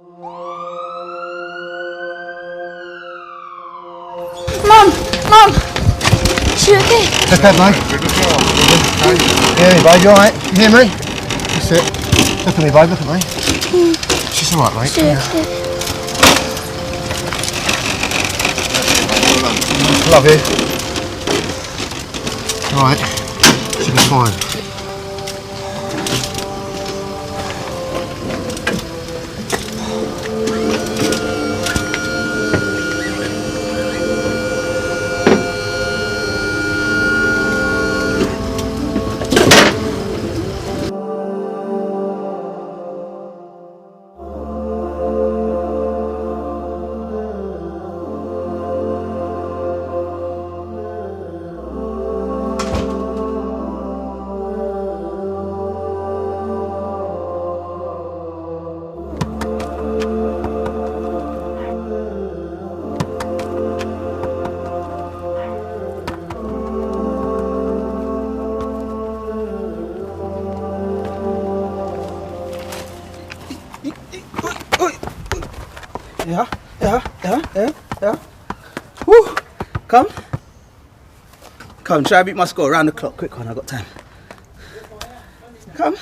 Mum! Mum! Is she okay? Take that, mate. Hear me, babe, you alright? You hear me? That's it. Look at me, babe, look at me. She's alright, mate. She okay? Love you. Alright. She'll be fine. Yeah. Woo! Come. Come, try beat my score around the clock. Quick one, I got time. Come.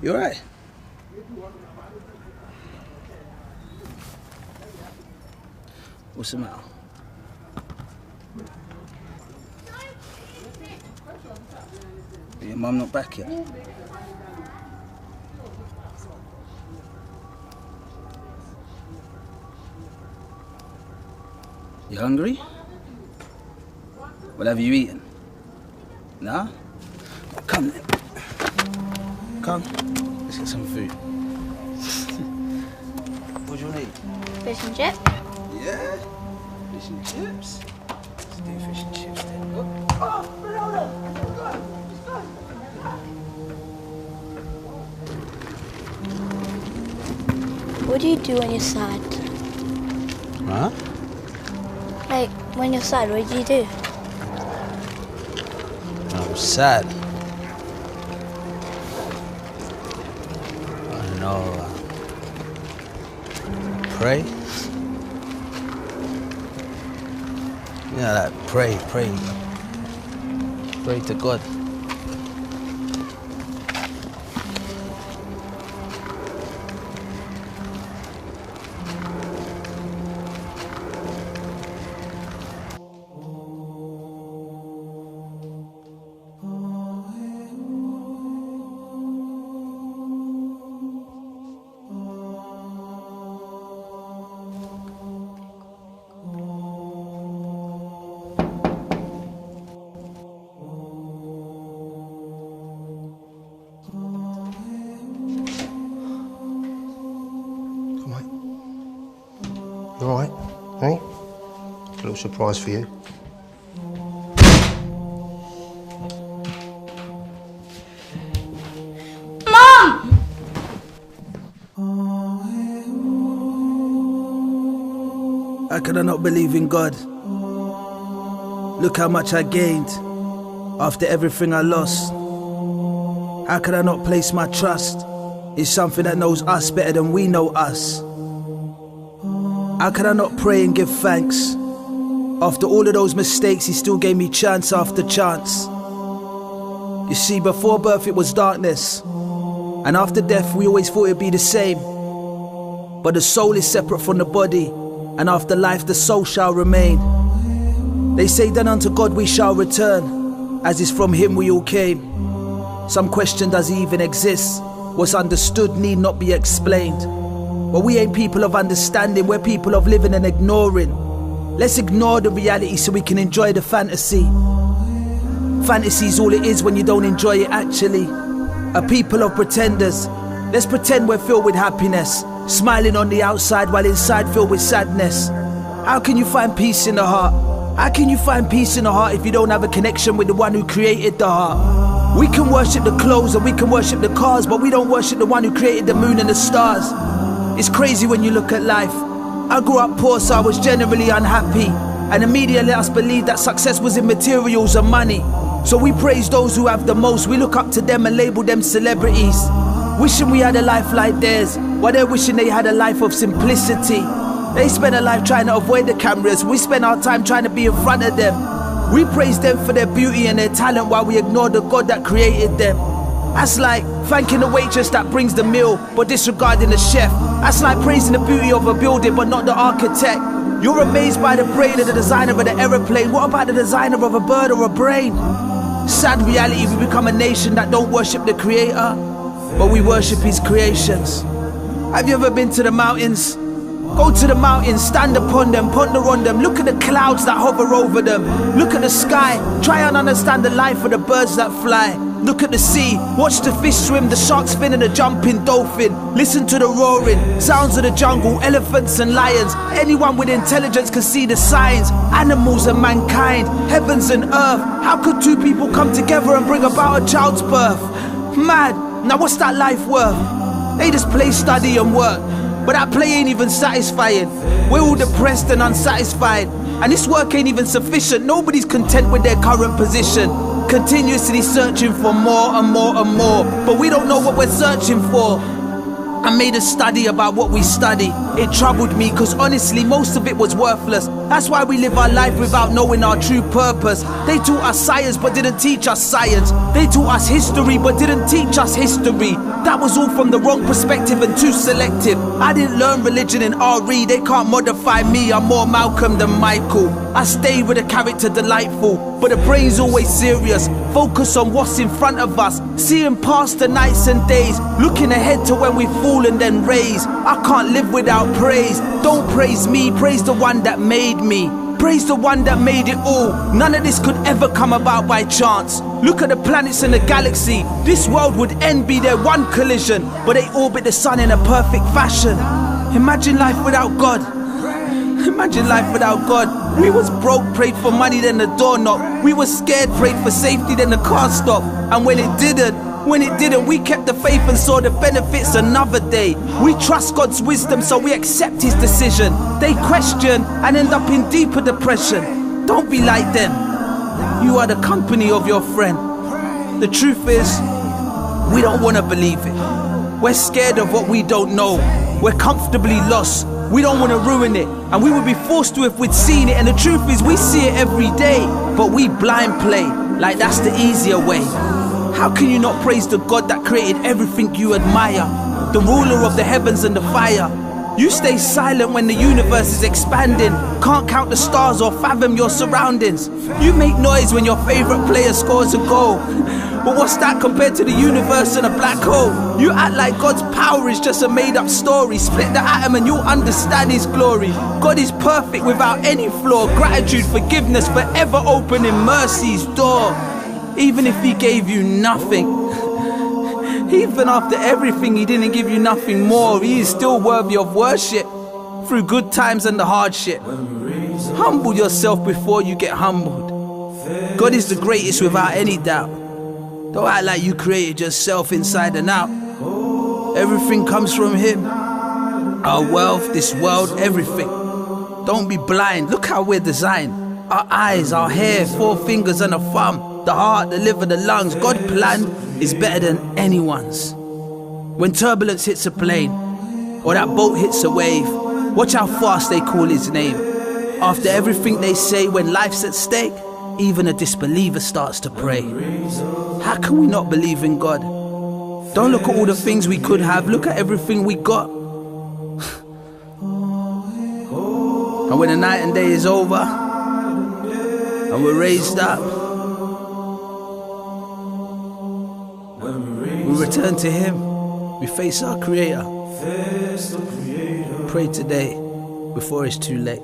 You alright? What's the matter? Your mum not back yet? You hungry? What have you eaten? Nah? Come then. Come. Let's get some food. What do you want to eat? Fish and chips? Yeah. Fish and chips. Let's do fish and chips then. Oh, What do you do when you're sad? huh? Like, when you're sad, what do you do? I'm sad. I don't know. Pray? Yeah, like pray. Pray to God. You alright? Hey? A little surprise for you. How can I not believe in God? Look how much I gained after everything I lost. How can I not place my trust in something that knows us better than we know us? How can I not pray and give thanks? After all of those mistakes, He still gave me chance after chance. You see, before birth it was darkness, and after death we always thought it'd be the same. But the soul is separate from the body, and after life the soul shall remain. They say then unto God we shall return, as is from Him we all came. Some question, does He even exist? What's understood need not be explained. But we ain't people of understanding, we're people of living and ignoring. Let's ignore the reality so we can enjoy the fantasy. Fantasy's all it is when you don't enjoy it actually. A people of pretenders. Let's pretend we're filled with happiness, smiling on the outside while inside filled with sadness. How can you find peace in the heart? How can you find peace in the heart if you don't have a connection with the one who created the heart? We can worship the clothes and we can worship the cars, but we don't worship the one who created the moon and the stars. It's crazy when you look at life. I grew up poor, so I was generally unhappy, and immediately us believed that success was in materials and money. So we praise those who have the most, we look up to them and label them celebrities. wishing we had a life like theirs, while they're wishing they had a life of simplicity. They spend a life trying to avoid the cameras, we spend our time trying to be in front of them. We praise them for their beauty and their talent while we ignore the God that created them. That's like thanking the waitress that brings the meal but disregarding the chef. That's like praising the beauty of a building but not the architect. You're amazed by the brain of the designer of the aeroplane. What about the designer of a bird or a brain? Sad reality, we become a nation that don't worship the creator, but we worship his creations. Have you ever been to the mountains? Go to the mountains, stand upon them, ponder on them. Look at the clouds that hover over them. Look at the sky, try and understand the life of the birds that fly. Look at the sea, watch the fish swim, the sharks fin and the jumping dolphin. Listen to the roaring sounds of the jungle, elephants and lions. Anyone with intelligence can see the signs. Animals and mankind, heavens and earth. How could two people come together and bring about a child's birth? Mad, now what's that life worth? They just play, study and work, but that play ain't even satisfying. We're all depressed and unsatisfied, and this work ain't even sufficient. Nobody's content with their current position, continuously searching for more and more and more, but we don't know what we're searching for. I made a study about what we study. It troubled me because honestly most of it was worthless. That's why we live our life without knowing our true purpose. They taught us science but didn't teach us science. They taught us history but didn't teach us history. That was all from the wrong perspective and too selective. I didn't learn religion in RE, they can't modify me. I'm more Malcolm than Michael. I stay with a character delightful, but the brain's always serious. Focus on what's in front of us, seeing past the nights and days, looking ahead to when we fall and then raise. I can't live without praise. Don't praise me, praise the one that made me. Praise the one that made it all. None of this could ever come about by chance. Look at the planets in the galaxy. This world would end, be their one collision, but they orbit the sun in a perfect fashion. Imagine life without God. Imagine life without God. We was broke, prayed for money, then the door knocked. We was scared, prayed for safety, then the car stopped. And when it didn't, we kept the faith and saw the benefits another day. We trust God's wisdom, so we accept his decision. They question and end up in deeper depression. Don't be like them. You are the company of your friend. The truth is, we don't want to believe it. We're scared of what we don't know. We're comfortably lost. We don't want to ruin it, and we would be forced to if we'd seen it. And the truth is, we see it every day, but we blind play like that's the easier way. How can you not praise the God that created everything you admire, the ruler of the heavens and the fire? You stay silent when the universe is expanding, can't count the stars or fathom your surroundings. You make noise when your favorite player scores a goal, but what's that compared to the universe and a black hole? You act like God's power is just a made-up story. Split the atom and you'll understand his glory. God is perfect without any flaw. Gratitude, forgiveness, forever opening mercy's door. Even if he gave you nothing, even after everything, he didn't give you nothing more. He is still worthy of worship through good times and the hardship. Humble yourself before you get humbled. God is the greatest without any doubt. Don't act like you created yourself inside and out. Everything comes from him. Our wealth, this world, everything. Don't be blind. Look how we're designed. Our eyes, our hair, 4 fingers and a thumb. The heart, the liver, the lungs. God's plan is better than anyone's. When turbulence hits a plane, or that boat hits a wave, watch how fast they call his name. After everything they say, when life's at stake, even a disbeliever starts to pray. How can we not believe in God? Don't look at all the things we could have, look at everything we got. And when the night and day is over, and we're raised up, we return to him, we face our Creator. Pray today before it's too late.